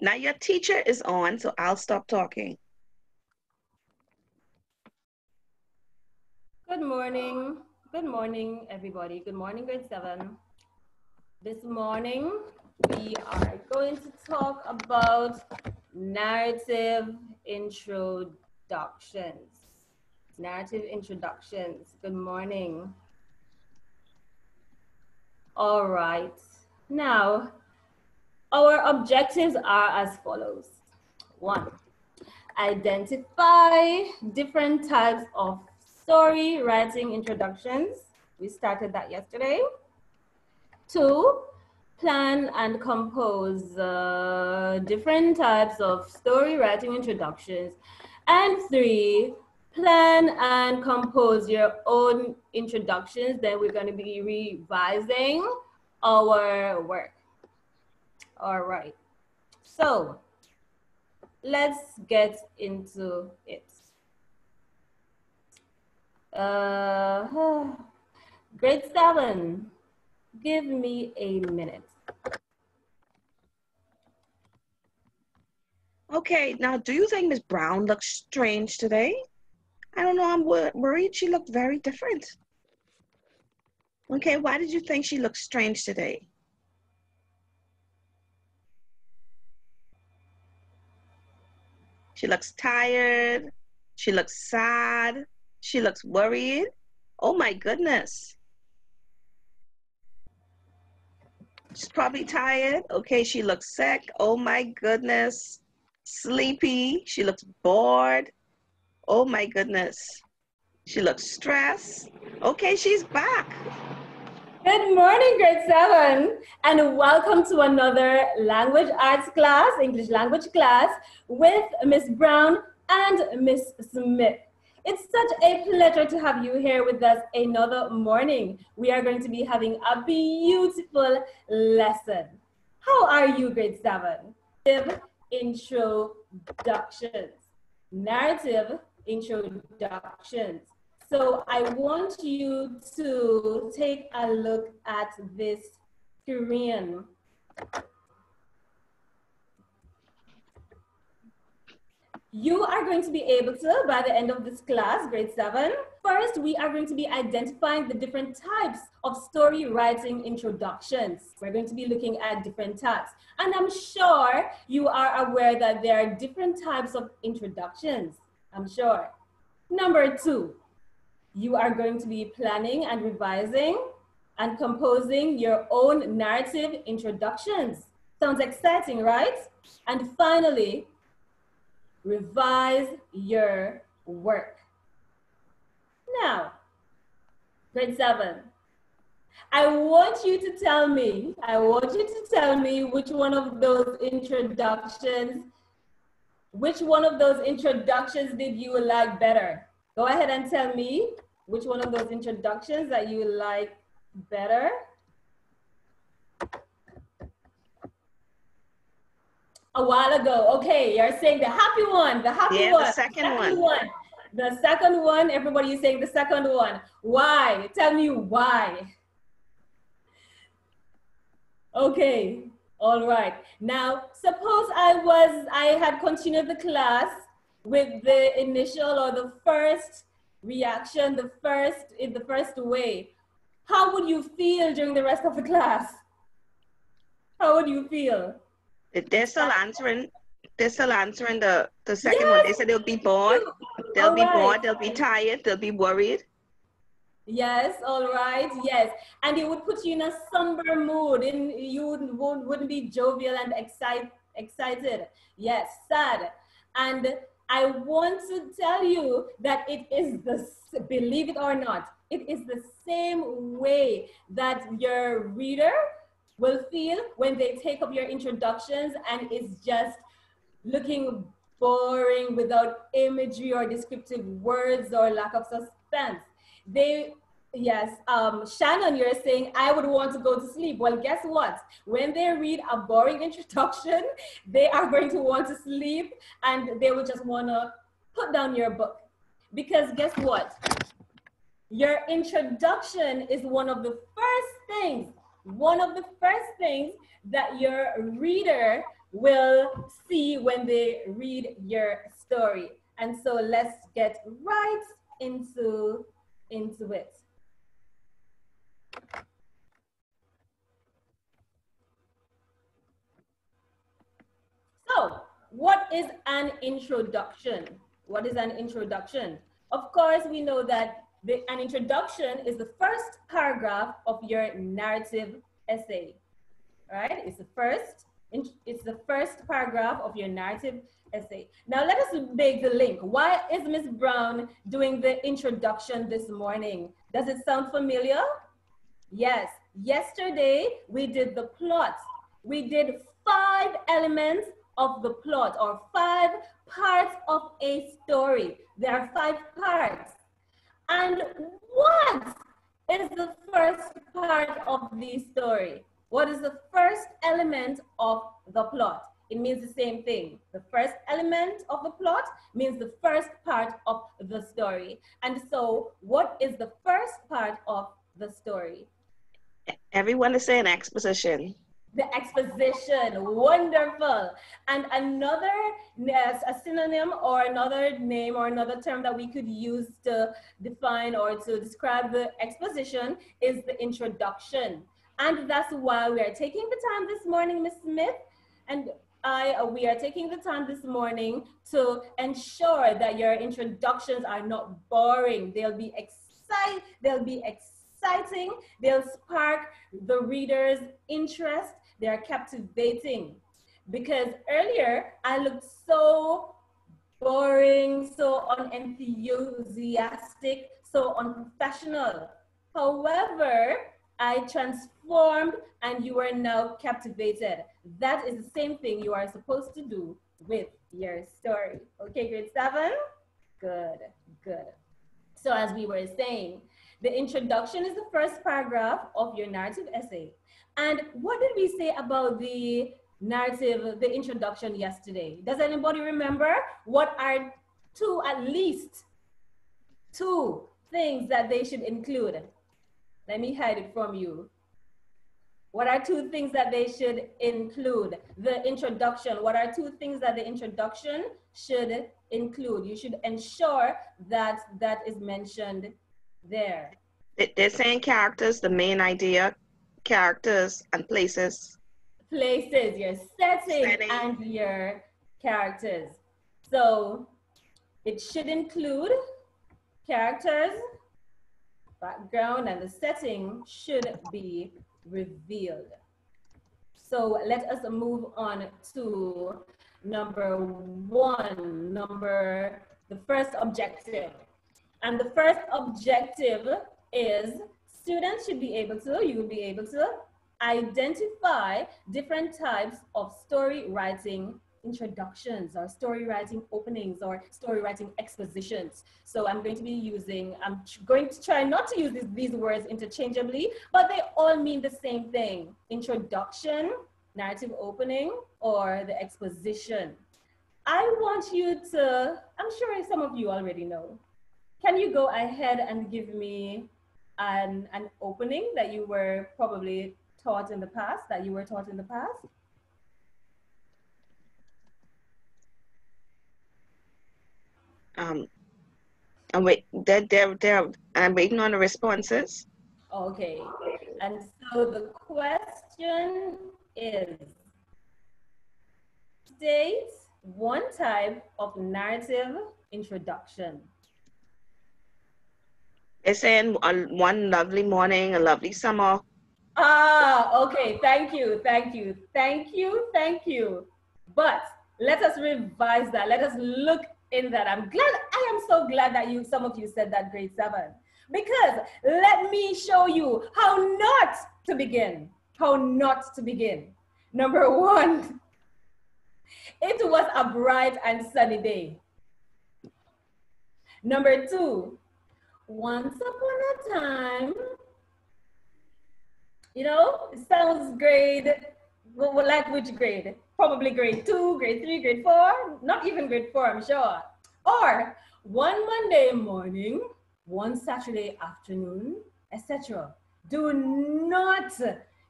Now your teacher is on, so I'll stop talking. Good morning. Good morning, everybody. Good morning, grade 7. This morning, we are going to talk about narrative introductions. Narrative introductions. Good morning. All right. Now, our objectives are as follows. 1, identify different types of story writing introductions. We started that yesterday. 2, plan and compose different types of story writing introductions. And 3, plan and compose your own introductions. Then we're going to be revising our work. All right. So let's get into it. Grade 7, give me a minute. Okay, now do you think Miss Brown looks strange today? I don't know, I'm worried she looked very different. Okay, why did you think she looked strange today? She looks tired. She looks sad. She looks worried. Oh my goodness. She's probably tired. Okay, she looks sick. Oh my goodness. Sleepy. She looks bored. Oh my goodness. She looks stressed. Okay, she's back. Good morning, grade 7, and welcome to another language arts class, English language class with Miss Brown and Miss Smith. It's such a pleasure to have you here with us another morning. We are going to be having a beautiful lesson. How are you, grade 7? Introductions. Narrative introductions. So I want you to take a look at this screen. You are going to be able to, by the end of this class, grade 7, first we are going to be identifying the different types of story writing introductions. We're going to be looking at different types. And I'm sure you are aware that there are different types of introductions. I'm sure. Number 2. You are going to be planning and revising and composing your own narrative introductions. Sounds exciting, right? And finally, revise your work. Now, grade 7, I want you to tell me which one of those introductions did you like better? Go ahead and tell me which one of those introductions that you like better. A while ago. Okay, you're saying the happy one, the happy one. The second one. The second one, everybody is saying the second one. Why? Tell me why. Okay, all right. Now, suppose I had continued the class with the initial or the first reaction, in the first way. How would you feel during the rest of the class? How would you feel? They're still answering the second one. They said they'll be bored. They'll be bored, they'll be tired, they'll be worried. Yes, all right, yes. And it would put you in a somber mood, and you wouldn't be jovial and excited. Yes, sad. And I want to tell you that it is believe it or not, it is the same way that your reader will feel when they take up your introductions and it's just looking boring without imagery or descriptive words or lack of suspense. Shannon, you're saying, I would want to go to sleep. Well, guess what? When they read a boring introduction, they are going to want to sleep and they will just want to put down your book. Because guess what? Your introduction is one of the first things one of the first things that your reader will see when they read your story. And so let's get right into it. So, what is an introduction? What is an introduction? Of course, we know that an introduction is the first paragraph of your narrative essay, right? It's the first paragraph of your narrative essay. Now let us make the link. Why is Ms. Brown doing the introduction this morning? Does it sound familiar? Yes, yesterday we did the plot. We did 5 elements of the plot, or 5 parts of a story. There are 5 parts. And what is the first part of the story? What is the first element of the plot? It means the same thing. The first element of the plot means the first part of the story. And so what is the first part of the story? Everyone is saying exposition. The exposition, wonderful. And another, a synonym or another name or another term that we could use to define or to describe the exposition is the introduction. And that's why we are taking the time this morning, Ms. Smith, and we are taking the time this morning to ensure that your introductions are not boring. They'll be exciting, they'll spark the reader's interest, they're captivating. Because earlier, I looked so boring, so unenthusiastic, so unprofessional. However, I transformed and you are now captivated. That is the same thing you are supposed to do with your story. Okay, grade 7? Good, good. So as we were saying, the introduction is the first paragraph of your narrative essay. And what did we say about the narrative, the introduction yesterday? Does anybody remember? What are at least two things that they should include? Let me hide it from you. What are 2 things that they should include? The introduction, what are 2 things that the introduction should include? You should ensure that that is mentioned there. They're saying characters, the main idea, characters and places. Places, your setting and your characters. So it should include characters, background, and the setting should be revealed. So let us move on to number 1, the first objective. And the first objective is students should be able to, you will be able to identify different types of story writing introductions or story writing openings or story writing expositions. So I'm going to try not to use these words interchangeably, but they all mean the same thing. Introduction, narrative opening, or the exposition. I want you to, I'm sure some of you already know. Can you go ahead and give me an opening that you were probably taught in the past, I'm waiting on the responses. Okay, and so the question is, state 1 type of narrative introduction. They're saying one lovely morning, a lovely summer. Okay, thank you. But let us revise that. Let us look in that. I am so glad that some of you said that, grade 7. Because let me show you how not to begin. Number 1, it was a bright and sunny day. Number 2, once upon a time, you know, it sounds grade, like which grade? Probably grade 2, grade 3, grade 4, not even grade 4, I'm sure. Or one Monday morning, one Saturday afternoon, etc. Do not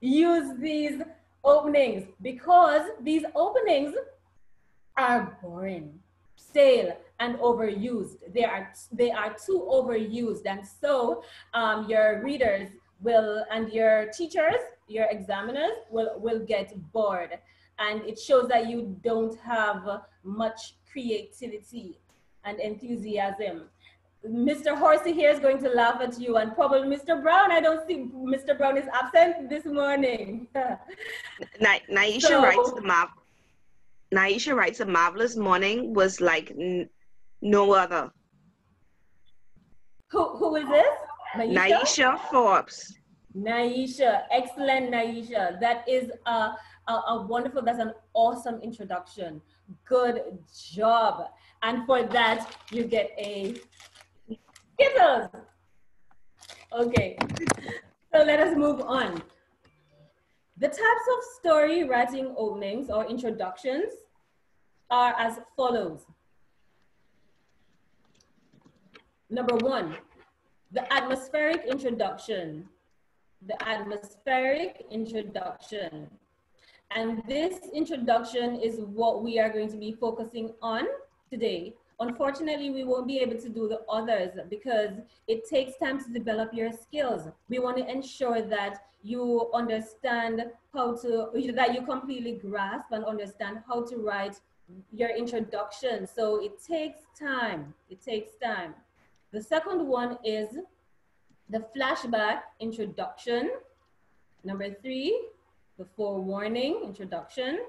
use these openings because these openings are boring, stale, and overused. They are too overused, and so your readers will, and your teachers, your examiners will get bored, and it shows that you don't have much creativity and enthusiasm. Mr. Horsey here is going to laugh at you, and probably Mr. Brown. I don't see Mr. Brown is absent this morning. Naisha writes the map. Naisha writes a marvelous morning was like no other. Who is this? Naisha Forbes. Naisha, excellent Naisha. That is a wonderful, that's an awesome introduction. Good job. And for that, you get a Skittles. Okay, so let us move on. The types of story writing openings or introductions are as follows. Number one, the atmospheric introduction. The atmospheric introduction. And this introduction is what we are going to be focusing on today. Unfortunately, we won't be able to do the others because it takes time to develop your skills. We want to ensure that you understand how to, that you completely grasp and understand how to write your introduction. So it takes time. It takes time. The second one is the flashback introduction. Number three, the forewarning introduction.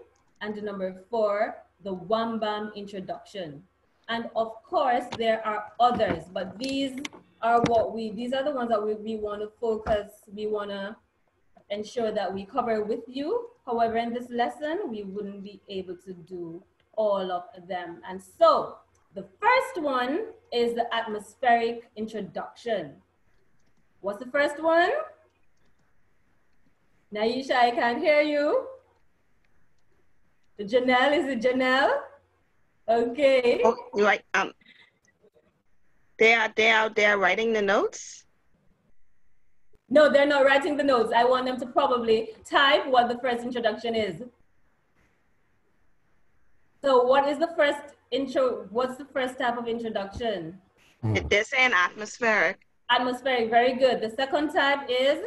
And number four, the wham bam introduction. And of course, there are others, but these are these are the ones that we want to focus, we want to ensure that we cover with you. However, in this lesson, we wouldn't be able to do all of them. And so the first one is the atmospheric introduction. What's the first one? Naisha, I can't hear you. Janelle, is it Janelle? Okay. Oh, right. They are writing the notes. No, they're not writing the notes. I want them to probably type what the first introduction is. So what is the first intro? What's the first type of introduction? They're saying atmospheric. Atmospheric, very good. The second type is,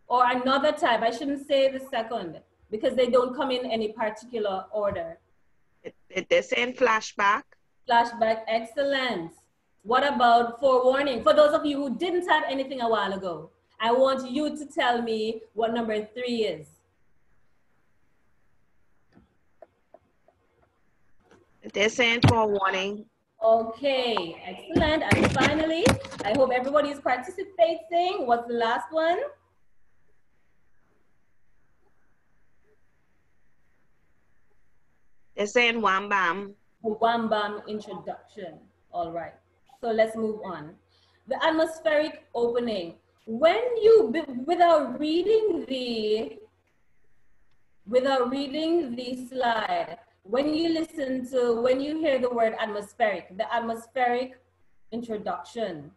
or another type, I shouldn't say the second because they don't come in any particular order. They're saying flashback. Flashback, excellent. What about forewarning? For those of you who didn't type anything a while ago, I want you to tell me what number three is. They're saying forewarning. Okay, excellent. And finally, I hope everybody is participating. What's the last one? They're saying wham bam. Wham bam introduction. All right. So let's move on. The atmospheric opening. When you, without reading the slide, when you hear the word atmospheric, the atmospheric introduction,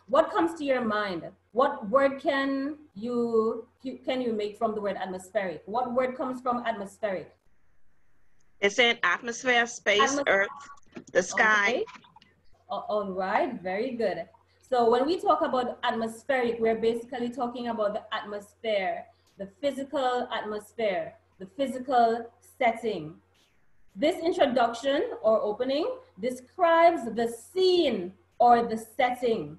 what comes to your mind? What word can you make from the word atmospheric? What word comes from atmospheric? It's saying atmosphere, space, earth, the sky. Okay. All right, very good. So when we talk about atmospheric, we're basically talking about the atmosphere, the physical atmosphere, the physical setting. This introduction or opening describes the scene or the setting.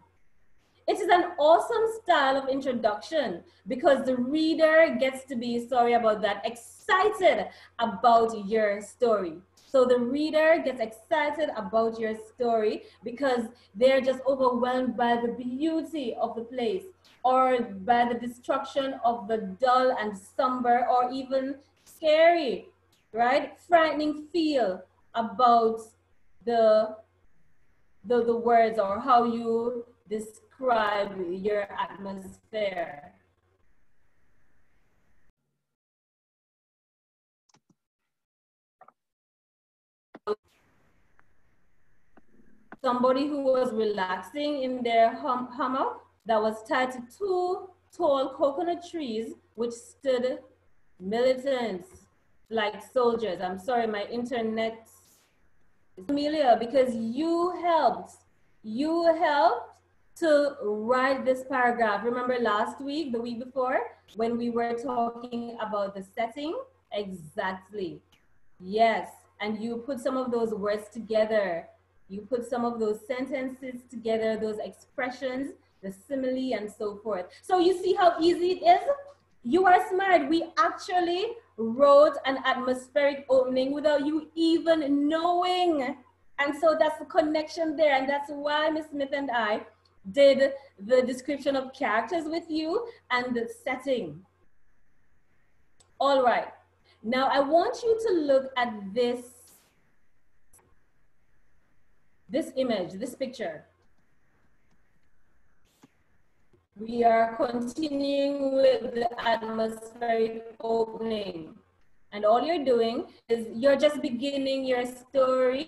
It is an awesome style of introduction because the reader gets to be, sorry about that, excited about your story. So the reader gets excited about your story because they're just overwhelmed by the beauty of the place or by the destruction of the dull and somber or even scary, right? Frightening feel about the words or how you describe your atmosphere. Somebody who was relaxing in their hammock, that was tied to two tall coconut trees which stood militant like soldiers. I'm sorry, my internet is familiar because you helped to write this paragraph. Remember last week, the week before, when we were talking about the setting? Exactly. Yes, and you put some of those words together. You put some of those sentences together, those expressions, the simile and so forth. So you see how easy it is? You are smart. We actually wrote an atmospheric opening without you even knowing. And so that's the connection there. And that's why Miss Smith and I did the description of characters with you and the setting. All right. Now I want you to look at this image, this picture. We are continuing with the atmospheric opening. And all you're doing is you're just beginning your story,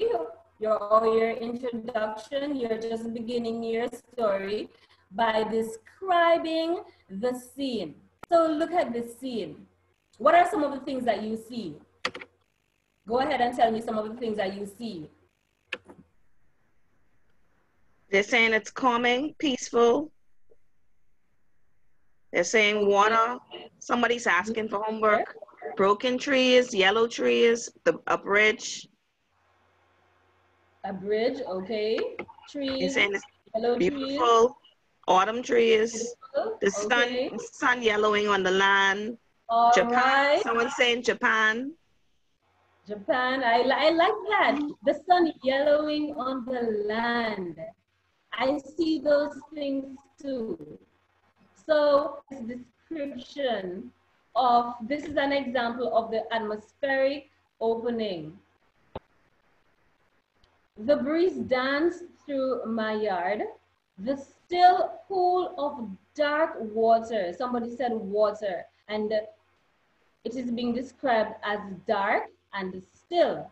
your introduction. You're just beginning your story by describing the scene. So look at this scene. What are some of the things that you see? Go ahead and tell me some of the things that you see. They're saying it's calming, peaceful. They're saying water. Somebody's asking for homework. Broken trees, yellow trees, a bridge. A bridge, okay. Trees, They're saying it's yellow beautiful. trees. Autumn trees. Beautiful. The Okay. sun yellowing on the land. All Japan. right. Someone's saying Japan. Japan, I like that. The sun yellowing on the land. I see those things too. So this description of, this is an example of the atmospheric opening. The breeze danced through my yard. The still pool of dark water. Somebody said water, and it is being described as dark and still.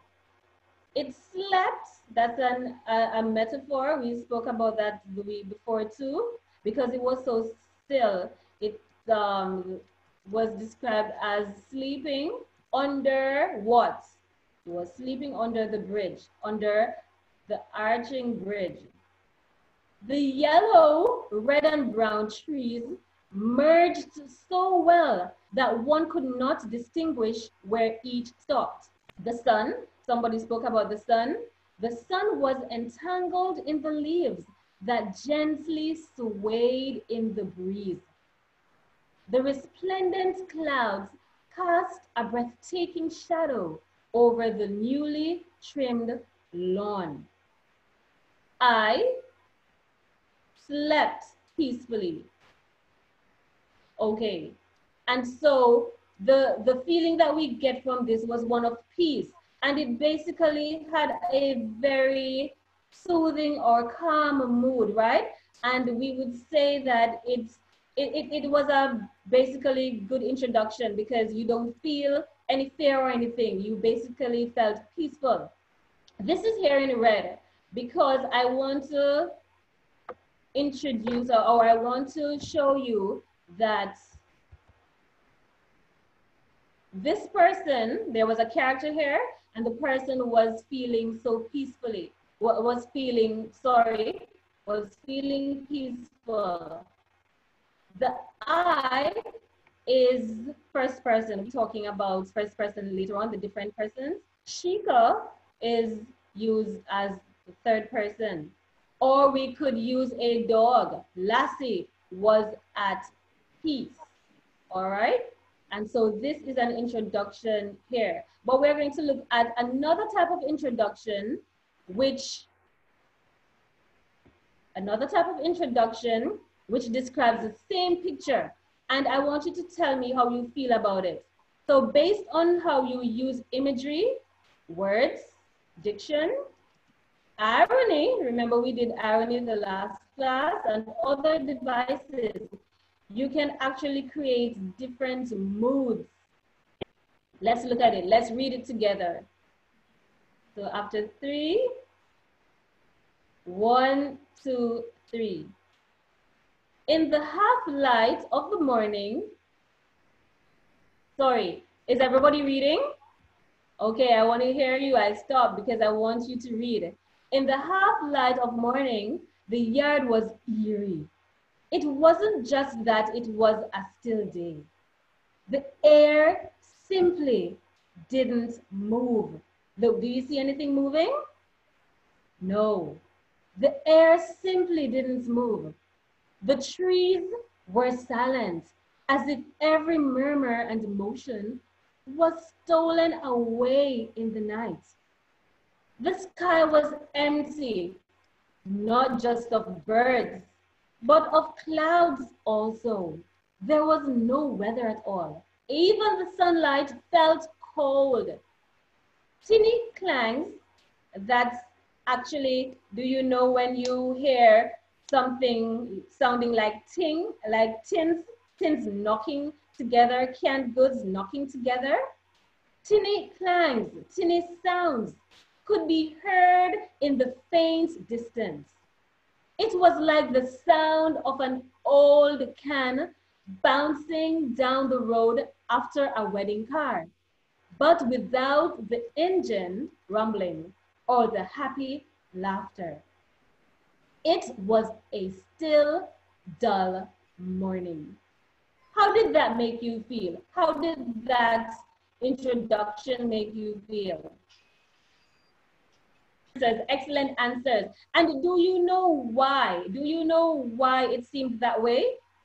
It slept. That's a metaphor. We spoke about that the week before too, because it was so still. It was described as sleeping under what? It was sleeping under the bridge, under the arching bridge. The yellow, red, and brown trees merged so well that one could not distinguish where each stopped. The sun, somebody spoke about the sun. The sun was entangled in the leaves that gently swayed in the breeze. The resplendent clouds cast a breathtaking shadow over the newly trimmed lawn. I slept peacefully. Okay, and so the feeling that we get from this was one of peace, and it basically had a very soothing or calm mood, right? And we would say that it was a basically good introduction because you don't feel any fear or anything. You basically felt peaceful. This is here in red because I want to introduce or I want to show you that this person, there was a character here, and the person was feeling so peacefully, was feeling peaceful. The I is first person. We're talking about first person later on, the different persons. Shika is used as the third person. Or we could use a dog. Lassie was at peace. All right? And so this is an introduction here. But we're going to look at another type of introduction, which describes the same picture. And I want you to tell me how you feel about it. So based on how you use imagery, words, diction, irony, remember we did irony in the last class, and other devices, you can actually create different moods. Let's look at it. Let's read it together. So after 3, 1, 2, 3. In the half light of the morning, sorry, is everybody reading? Okay, I want to hear you. I stopped because I want you to read. In the half light of morning, the yard was eerie. It wasn't just that it was a still day. The air simply didn't move. Look, do you see anything moving? No, the air simply didn't move. The trees were silent, as if every murmur and motion was stolen away in the night. The sky was empty, not just of birds, but of clouds also. There was no weather at all. Even the sunlight felt cold. Tinny clangs, that's actually, do you know when you hear something sounding like ting, like tins knocking together, canned goods knocking together? Tinny clangs, tinny sounds could be heard in the faint distance. It was like the sound of an old can bouncing down the road after a wedding car, but without the engine rumbling or the happy laughter. It was a still, dull morning. How did that make you feel? How did that introduction make you feel? Excellent answers. And do you know why? Do you know why it seemed that way?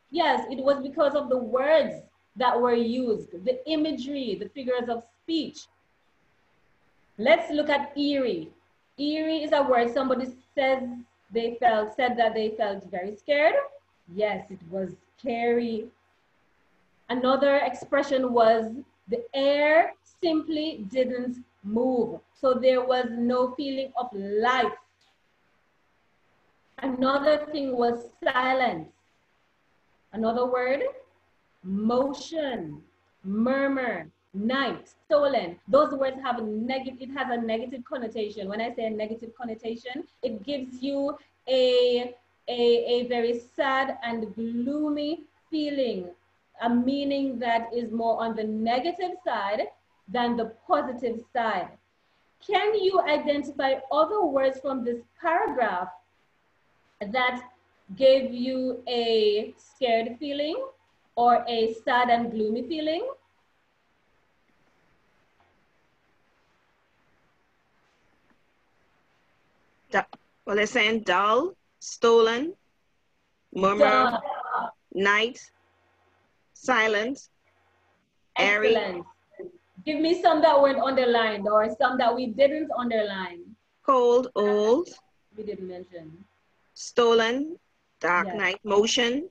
Yes, it was because of the words that were used, the imagery, the figures of speech. Let's look at eerie. Eerie is a word somebody said that they felt very scared. Yes, it was scary. Another expression was the air simply didn't move. So there was no feeling of life. Another thing was silence. Another word, motion, murmur, night, stolen. Those words have a negative connotation. When I say a negative connotation, it gives you a very sad and gloomy feeling, a meaning that is more on the negative side than the positive side. Can you identify other words from this paragraph that gave you a scared feeling or a sad and gloomy feeling? Well, they're saying dull, stolen, murmur, Dull. night, silent, airy. Excellent. Give me some that weren't underlined or some that we didn't underline. Cold, old. We didn't mention. Stolen, dark Yes. night, motion.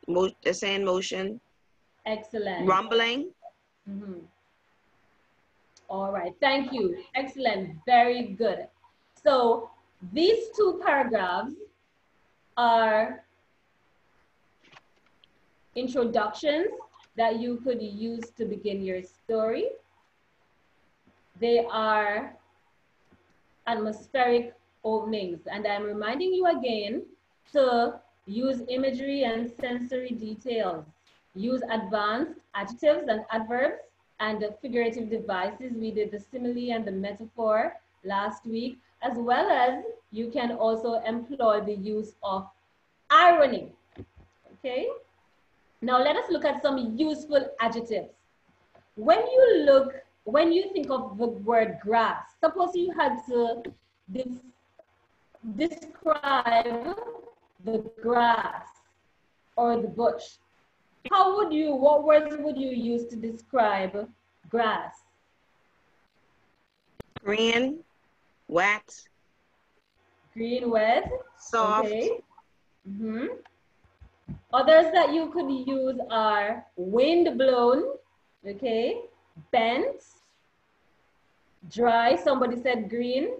They're saying motion. Excellent. Rumbling. Mm-hmm. All right, thank you. Excellent, very good. So these two paragraphs are introductions that you could use to begin your story. They are atmospheric openings, and I'm reminding you again to use imagery and sensory details. Use advanced adjectives and adverbs and the figurative devices. We did the simile and the metaphor last week, as well as you can also employ the use of irony, okay? Now let us look at some useful adjectives. When you think of the word grass, suppose you had to describe the grass or the bush. What words would you use to describe grass? Green, wet. Green, wet. Soft. Okay. Mm-hmm. Others that you could use are wind blown, okay, bent, dry. Somebody said green.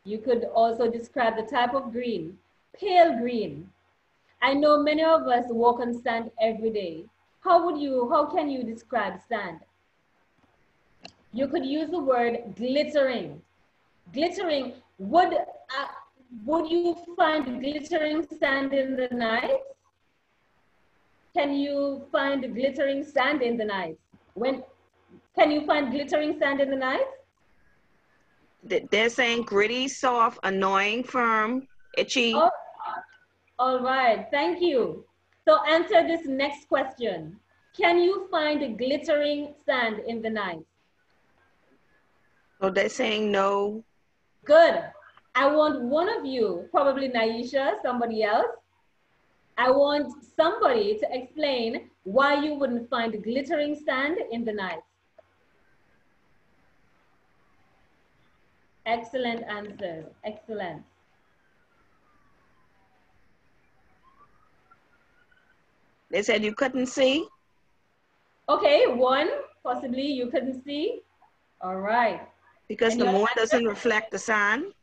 You could also describe the type of green. Pale green. I know many of us walk on sand every day. How can you describe sand? You could use the word glittering. Glittering, would you find glittering sand in the night? Can you find glittering sand in the night? Can you find glittering sand in the night? They're saying gritty, soft, annoying, firm, itchy. Oh, all right, thank you. So answer this next question. Can you find glittering sand in the night? So they're saying no. Good. I want one of you, probably Naisha, somebody else. I want somebody to explain why you wouldn't find glittering sand in the night. Excellent answer. Excellent. They said you couldn't see. Okay, one, possibly you couldn't see. All right. Because the moon doesn't reflect the sun.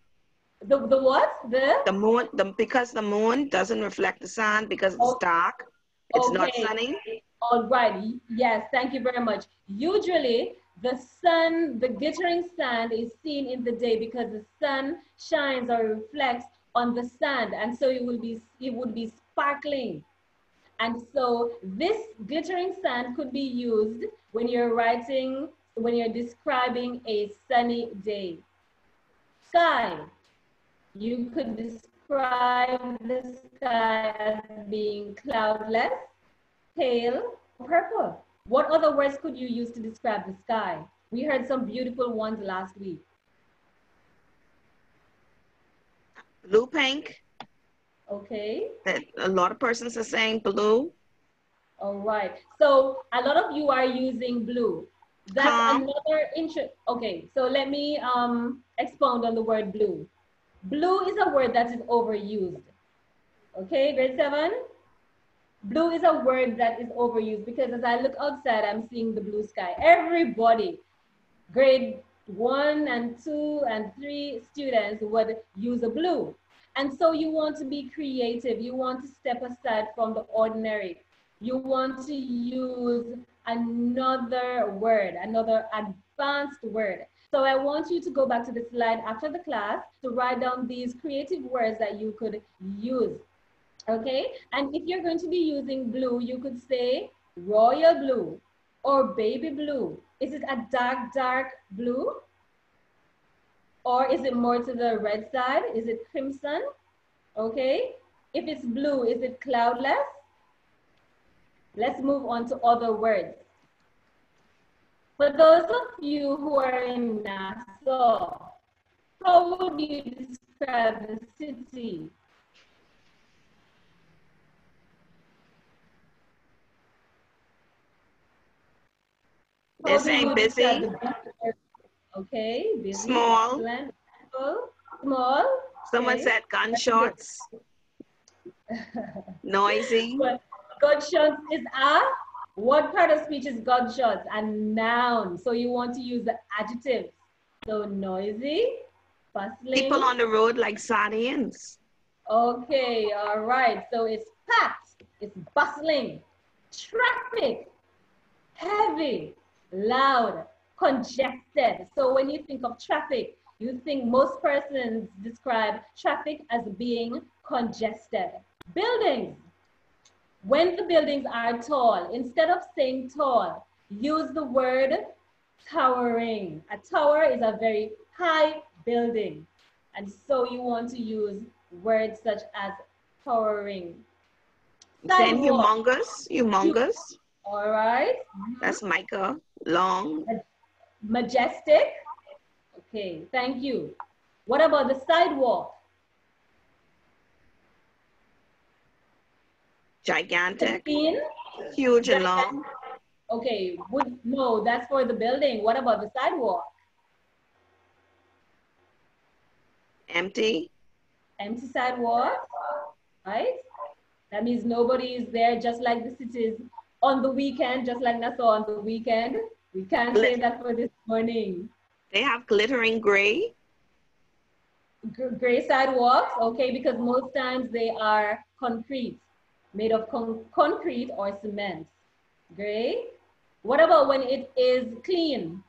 The what? The moon, because the moon doesn't reflect the sun because it's dark. It's not sunny. All right. Yes, thank you very much. Usually the sun, the glittering sand is seen in the day because the sun shines or reflects on the sand, and so it would be sparkling. And so this glittering sand could be used when you're describing a sunny day. Sky. You could describe the sky as being cloudless, pale, purple. What other words could you use to describe the sky? We heard some beautiful ones last week. Blue, pink. Okay. A lot of persons are saying blue. All right. So a lot of you are using blue. That's another interest. Okay. So let me expound on the word blue. Blue is a word that is overused. Okay, grade 7? Blue is a word that is overused because as I look outside, I'm seeing the blue sky. Everybody, grade 1 and 2 and 3 students would use a blue. And so you want to be creative. You want to step aside from the ordinary. You want to use another word, another advanced word. So I want you to go back to the slide after the class to write down these creative words that you could use. Okay, and if you're going to be using blue, you could say royal blue or baby blue. Is it a dark blue? Or is it more to the red side? Is it crimson? Okay, if it's blue, is it cloudless? Let's move on to other words. For those of you who are in Nassau, how would you describe the city? They're saying busy. Okay, busy. Small. Excellent. Small. Someone said gunshots. Noisy. But gunshots is a, what part of speech is gunshots? A noun. So you want to use the adjective. So noisy, bustling. People on the road like sardines. Okay, all right. So it's packed, it's bustling, traffic, heavy, loud, congested. So when you think of traffic, you think most persons describe traffic as being congested. Buildings. When the buildings are tall, instead of saying tall, use the word towering. A tower is a very high building. And so you want to use words such as towering. Saying humongous. All right. That's Micah. Long. Majestic. Okay, thank you. What about the sidewalk? Gigantic. 15? Huge and long. Okay, no, that's for the building. What about the sidewalk? Empty. Empty sidewalk, right? That means nobody is there, just like the cities on the weekend, just like Nassau on the weekend. We can't say that for this morning. They have glittering gray. Gray sidewalks, okay, because most times they are concrete, made of concrete or cement. Gray. What about when it is clean?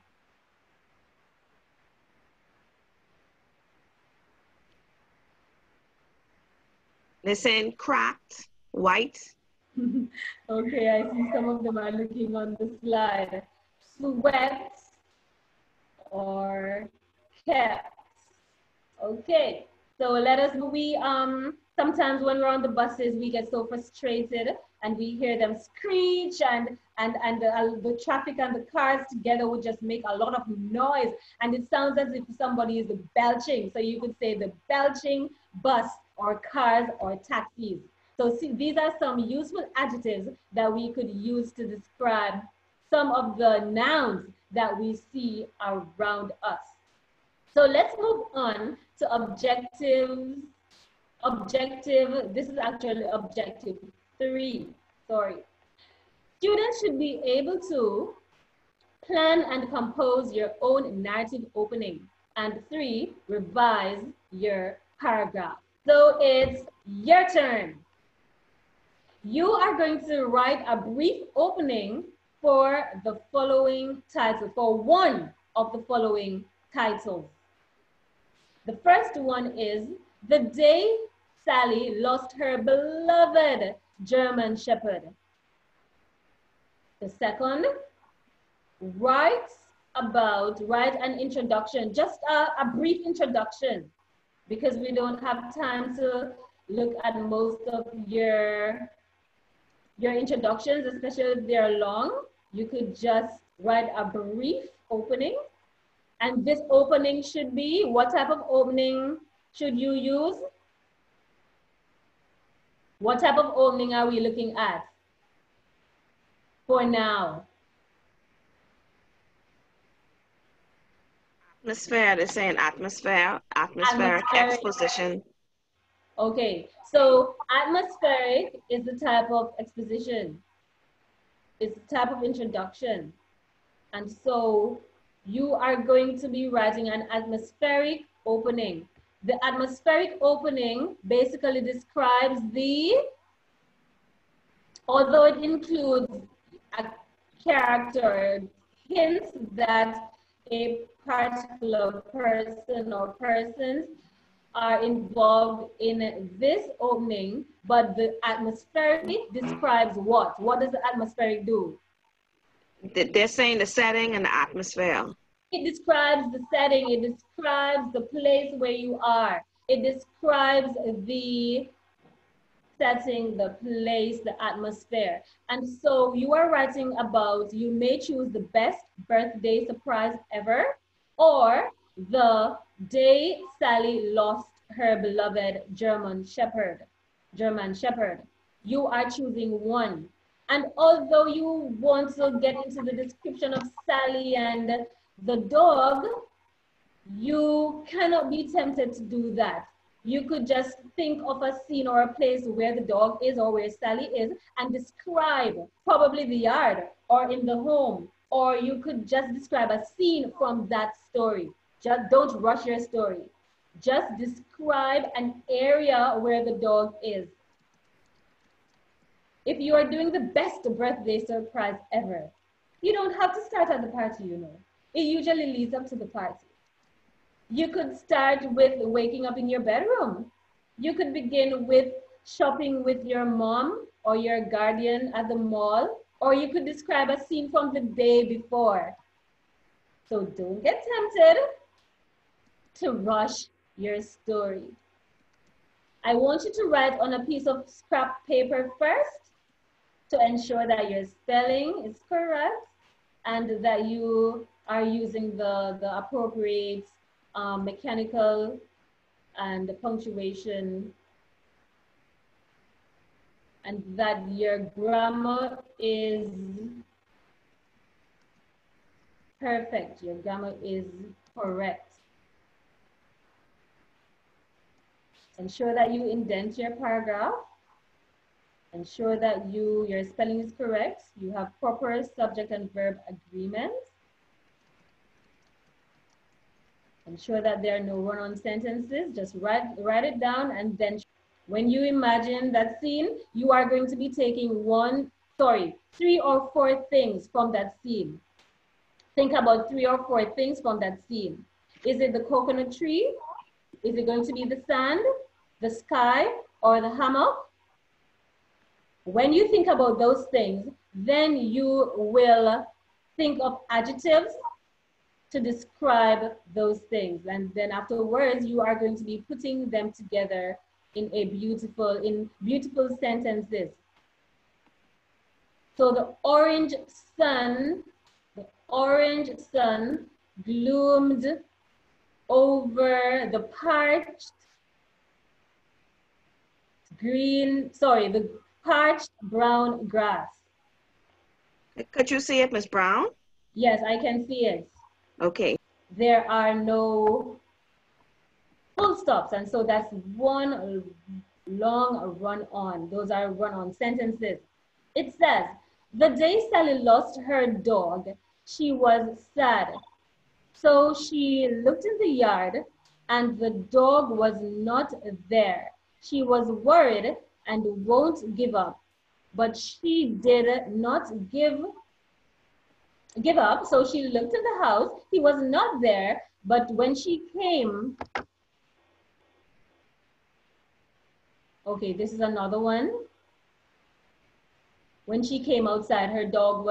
They're saying cracked, white. Okay, I see some of them are looking on the slide. Sweat or kept. Okay, so let us, we sometimes when we're on the buses, we get so frustrated and we hear them screech and the traffic and the cars together would just make a lot of noise and it sounds as if somebody is belching. So you could say the belching bus or cars or taxis. So see, these are some useful adjectives that we could use to describe some of the nouns that we see around us. So let's move on to objectives. This is actually objective 3, sorry. Students should be able to plan and compose your own narrative opening. And 3, revise your paragraph. So it's your turn. You are going to write a brief opening for the following title, for one of the following titles. The first one is The Day Sally Lost Her Beloved German Shepherd. The second, write an introduction, just a brief introduction, because we don't have time to look at most of your introductions, especially if they're long. You could just write a brief opening. And this opening should be, what type of opening should you use? What type of opening are we looking at for now? Atmosphere, they're saying atmospheric exposition. Okay, so atmospheric is the type of exposition. It's the type of introduction. And so you are going to be writing an atmospheric opening. The atmospheric opening basically describes although it includes a character, hints that a particular person or persons are involved in this opening, but the atmospheric describes what? What does the atmospheric do? They're saying the setting and the atmosphere. It describes the setting, it describes the place where you are. It describes the setting, the place, the atmosphere. And so you are writing about, you may choose the best birthday surprise ever, or the day Sally lost her beloved German Shepherd. You are choosing one. And although you want to get into the description of Sally and the dog, you cannot be tempted to do that. You could just think of a scene or a place where the dog is or where Sally is and describe probably the yard or in the home, or you could just describe a scene from that story. Just don't rush your story. Just describe an area where the dog is. If you are doing the best birthday surprise ever, you don't have to start at the party, you know. It usually leads up to the party. You could start with waking up in your bedroom. You could begin with shopping with your mom or your guardian at the mall, or you could describe a scene from the day before. So don't get tempted to rush your story. I want you to write on a piece of scrap paper first to ensure that your spelling is correct and that you are using the appropriate mechanical and the punctuation, and that your grammar is perfect, your grammar is correct. Ensure that you indent your paragraph. Ensure that your spelling is correct. You have proper subject and verb agreement. Ensure that there are no run-on sentences. Just write it down, and then when you imagine that scene, you are going to be taking 3 or 4 things from that scene. Think about 3 or 4 things from that scene. Is it the coconut tree? Is it going to be the sand, the sky, or the hammock? When you think about those things, then you will think of adjectives to describe those things. And then afterwards, you are going to be putting them together in beautiful sentences. So the orange sun gloomed over the parched brown grass. Could you see it, Miss Brown? Yes, I can see it. Okay. There are no full stops, and so that's one long run-on. Those are run-on sentences. It says, the day Sally lost her dog, she was sad. So she looked in the yard and the dog was not there. She was worried and won't give up. But she did not give up. So she looked in the house. He was not there. But when she came, okay, this is another one. When she came outside, her dog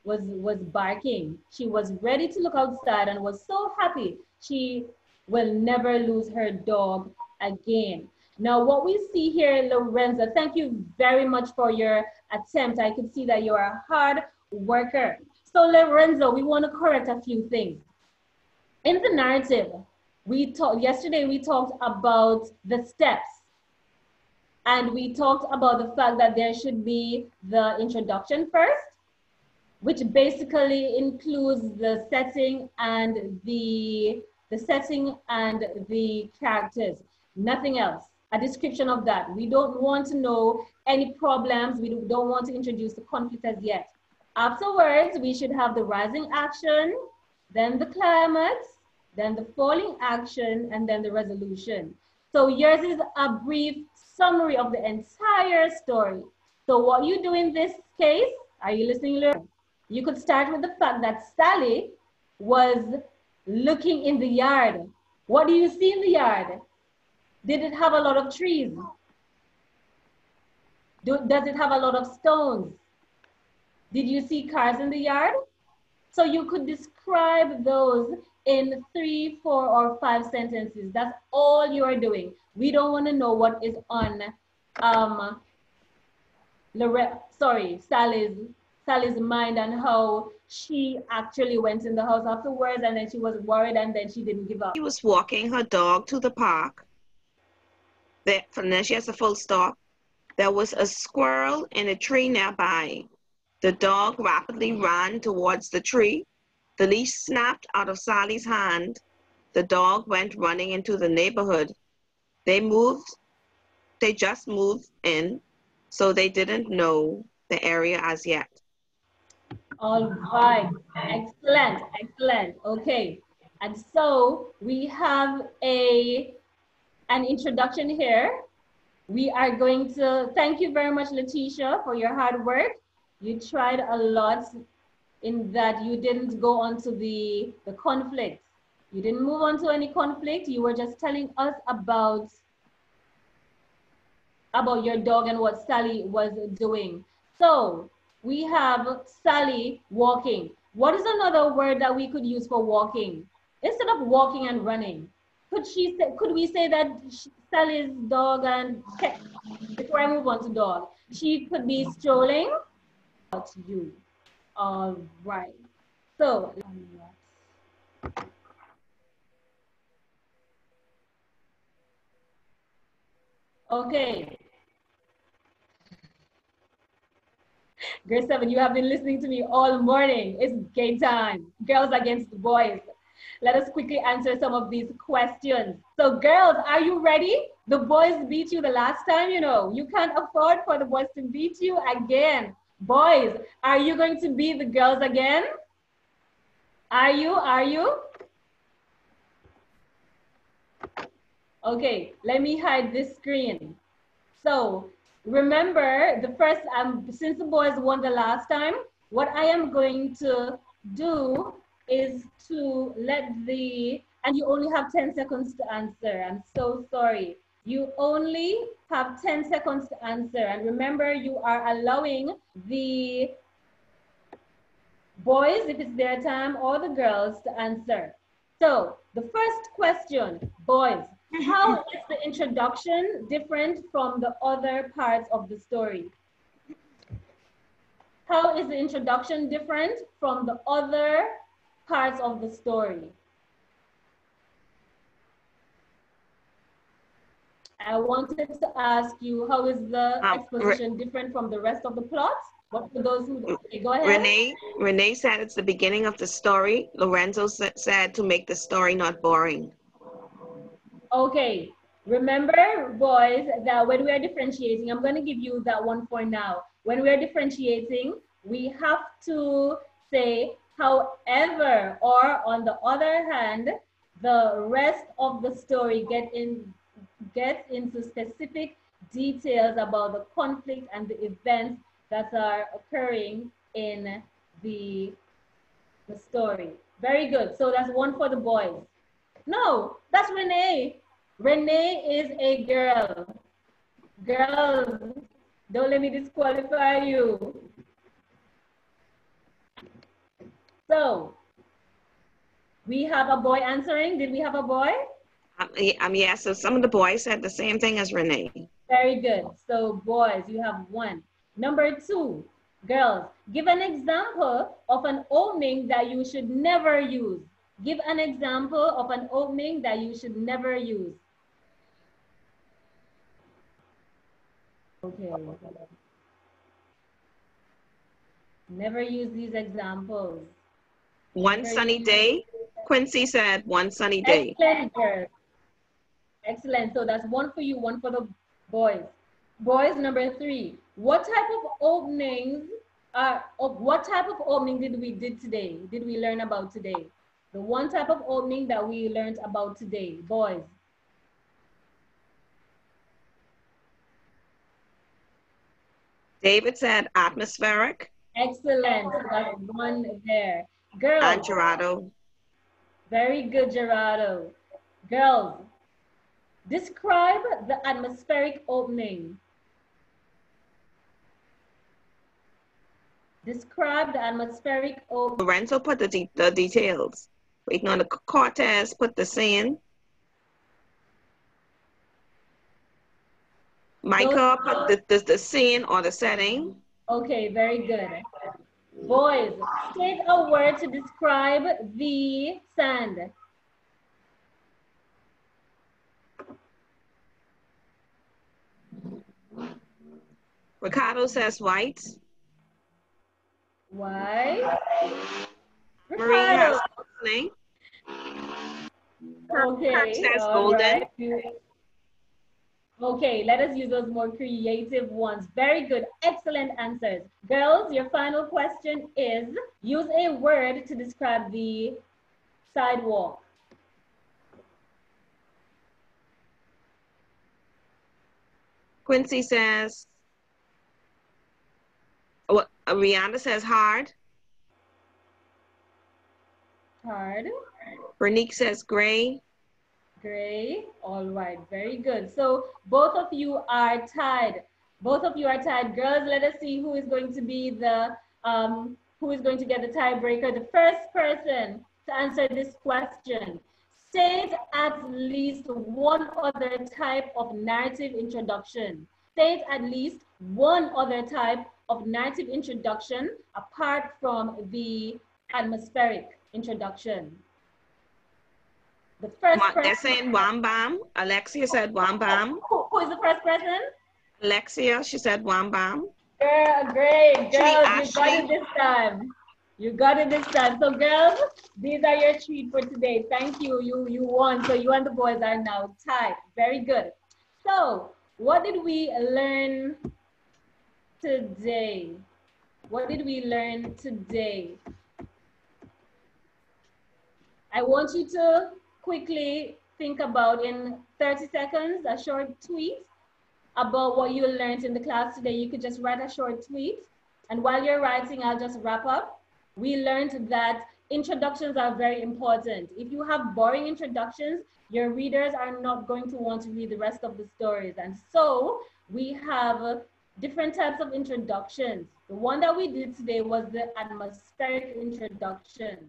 was barking. She was ready to look outside and was so happy. She will never lose her dog again. Now, what we see here, Lorenza, thank you very much for your attempt. I could see that you're a hard worker. So, Lorenzo, we want to correct a few things. In the narrative, yesterday we talked about the steps. And we talked about the fact that there should be the introduction first, which basically includes the setting and the characters, nothing else. A description of that. We don't want to know any problems. We don't want to introduce the conflict as yet. Afterwards, we should have the rising action, then the climax, then the falling action, and then the resolution. So yours is a brief summary of the entire story. So what you do in this case, are you listening, Lauren? You could start with the fact that Sally was looking in the yard. What do you see in the yard? Did it have a lot of trees? Does it have a lot of stones? Did you see cars in the yard? So you could describe those in 3, 4, or 5 sentences. That's all you are doing. We don't want to know what is on Sally's mind and how she actually went in the house afterwards and then she was worried and then she didn't give up. She was walking her dog to the park. And then she has a full stop. There was a squirrel in a tree nearby. The dog rapidly ran towards the tree. The leash snapped out of Sally's hand. The dog went running into the neighborhood. They just moved in, so they didn't know the area as yet. All right, excellent, excellent. Okay, and so we have an introduction here. We are going to, thank you very much, Letitia, for your hard work. You tried a lot in that you didn't go on to the conflict. You didn't move on to any conflict. You were just telling us about your dog and what Sally was doing. So we have Sally walking. What is another word that we could use for walking? Instead of walking and running, could we say that Sally's dog and, before I move on to dog, she could be strolling? You. All right. So, okay. Grade 7, you have been listening to me all morning. It's game time. Girls against boys. Let us quickly answer some of these questions. So girls, are you ready? The boys beat you the last time, you know. You can't afford for the boys to beat you again. Boys, are you going to beat the girls again? Are you? Okay, let me hide this screen. So remember the first, since the boys won the last time, what I am going to do is to and you only have 10 seconds to answer. I'm so sorry. You only have 10 seconds to answer. And remember, you are allowing the boys, if it's their time, or the girls to answer. So the first question, boys, how is the introduction different from the other parts of the story? How is the introduction different from the other parts of the story? I wanted to ask you, how is the exposition different from the rest of the plot? But for those who, okay, go ahead. Renee said it's the beginning of the story. Lorenzo said to make the story not boring. Okay, remember, boys, that when we are differentiating, I'm going to give you that one for now. When we are differentiating, we have to say, however, or on the other hand, the rest of the story gets into specific details about the conflict and the events that are occurring in the story. Very good. So that's one for the boys. No, that's Renee. Renee is a girl. Girls, don't let me disqualify you. So, we have a boy answering. Did we have a boy? Yeah, so some of the boys said the same thing as Renee. Very good. So, boys, you have one. Number two, girls, give an example of an opening that you should never use. Give an example of an opening that you should never use. Okay. Never use these examples. One sunny day. Quincy said one sunny day. Excellent, girls. Excellent. So that's one for you, one for the boys. Boys, number three. What type of openings what type of opening did we learn about today? The one type of opening that we learned about today, boys. David said atmospheric. Excellent. That's one there. Girls. And Gerardo. Very good, Gerardo. Girls, describe the atmospheric opening. Describe the atmospheric opening. Lorenzo put the details. Waiting on the Cortez, put the scene. Micah put the scene or the setting. Okay, very good. Boys, take a word to describe the sand. Ricardo says white. White. Marie has listening. Okay, says golden. Right. Okay, let us use those more creative ones. Very good, excellent answers. Girls, your final question is, use a word to describe the sidewalk. Quincy says, Rihanna says hard. Hard. Bernice says gray. Gray. All right, very good. So both of you are tied. Both of you are tied. Girls, let us see who is going to be the who is going to get the tiebreaker. The first person to answer this question. State at least one other type of narrative introduction. State at least one other type of narrative introduction apart from the atmospheric introduction. The first person. They're saying wham bam. Alexia said wham bam. Who is the first person? Alexia, she said wham bam. Girl, great. Girls, you got it this time. You got it this time. So girls, these are your treat for today. Thank you. You won. So you and the boys are now tied. Very good. So what did we learn today? What did we learn today? I want you to quickly think about, in 30 seconds, a short tweet about what you learned in the class today. You could just write a short tweet. And while you're writing, I'll just wrap up. We learned that Introductions are very important. If you have boring introductions, your readers are not going to want to read the rest of the stories. And so we have different types of introductions. The one that we did today was the atmospheric introduction.